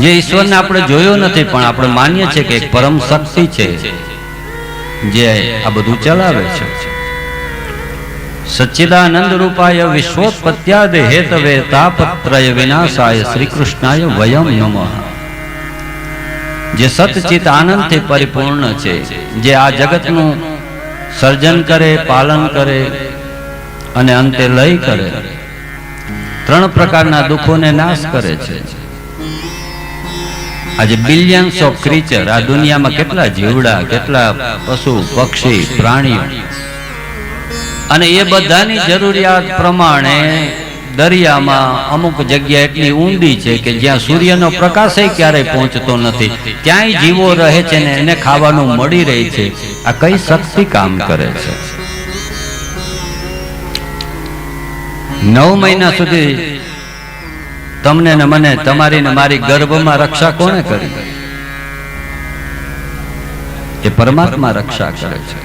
જે ઈશ્વરને આપણે જોયો નથી પણ આપણે માનીએ છીએ કે એક પરમ શક્તિ છે જે આ બધું ચલાવે છે. સચ્ચિદાનંદ રૂપાય વિશ્વોત્પત્યાદિ હેતવે તાપત્રય વિનાશાય શ્રી કૃષ્ણાય વયમ નમઃ. જે સતચિત આનંદથી પરિપૂર્ણ છે, જે આ જગતનું સર્જન કરે, પાલન કરે અને અંતે લય કરે, ત્રણ પ્રકારના દુઃખોને નાશ કરે છે. આજે બિલિયન્સ ઓફ ક્રીચર, આ દુનિયામાં કેટલા જીવડા, કેટલા પશુ પક્ષી પ્રાણીઓ, અને એ બધાની જરૂરિયાત પ્રમાણે દરિયામાં અમુક જગ્યા એટલી ઊંડી છે કે જ્યાં સૂર્યનો પ્રકાશ ક્યારેય પહોંચતો નથી, ત્યાંય જીવો રહે છે ને એને ખાવાનું મળી રહે છે. આ કઈ શક્તિ કામ કરે છે? 9 મહિના સુધી તમને ને મને, તમારી ને મારી ગર્ભમાં રક્ષા કોણે કરી? એ પરમાત્મા રક્ષા કરે છે.